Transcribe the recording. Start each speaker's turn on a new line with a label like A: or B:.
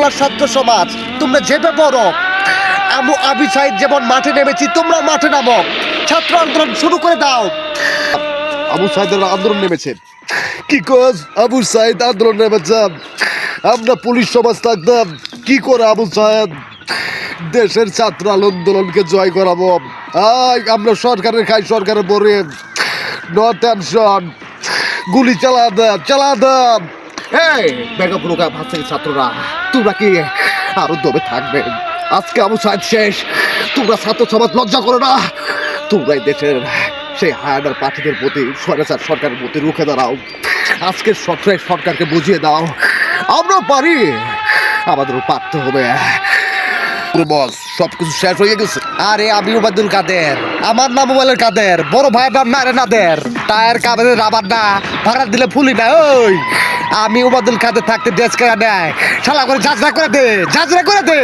A: আমার ছাত্র সমাজ, তোমরা যেতে পারো। আমি সাইদ যেমন মাঠে নেমেছি, তোমরা মাঠে নামো, ছাত্র আন্দোলন শুরু করে দাও। আবু সাইদের আন্দোলন নেমেছে। কি কস? আবু সাইদ আন্দোলন নেমেছে? আমরা পুলিশ সমাজ থাকতাম কি করে আবু সাইদ দেশের ছাত্র আন্দোলনকে জয় করাবো? আমরা সরকারের খাই, সরকারের পরে নো টেনশন, গুলি চালা দেব, চালা দেব। এই বেগমপুর ভার্সিটির ছাত্ররা, তোমরা কি আরো দমে থাকবে? আজকে আবু সাইদ শেষ। তোমরা ছাত্র সমাজ লজ্জা করো না? তোমরাই দেশের সেই হায়ার পার্টিদের প্রতি, স্বৈরাচার সরকারের প্রতি রুখে দাঁড়াও। আজকে সরকারকে বুঝিয়ে দাও আমরা পারি, আমাদেরও পারতে হবে। বস, সবকিছু শেষ হয়ে গেছে। আরে আমি ওবায়দুল কাদের, আমার নাম ওবায়দুল কাদের, বড় ভাই নাম নারে নাদের, টায়ার কাবের রাবার না, ভাড়া দিলে ফুলি না। ওই আমি ওবায়দুল কাদের থাকতে দেশ কেনা নেয়, শালা করে যাজরা করে দে, যাজরা করে দে।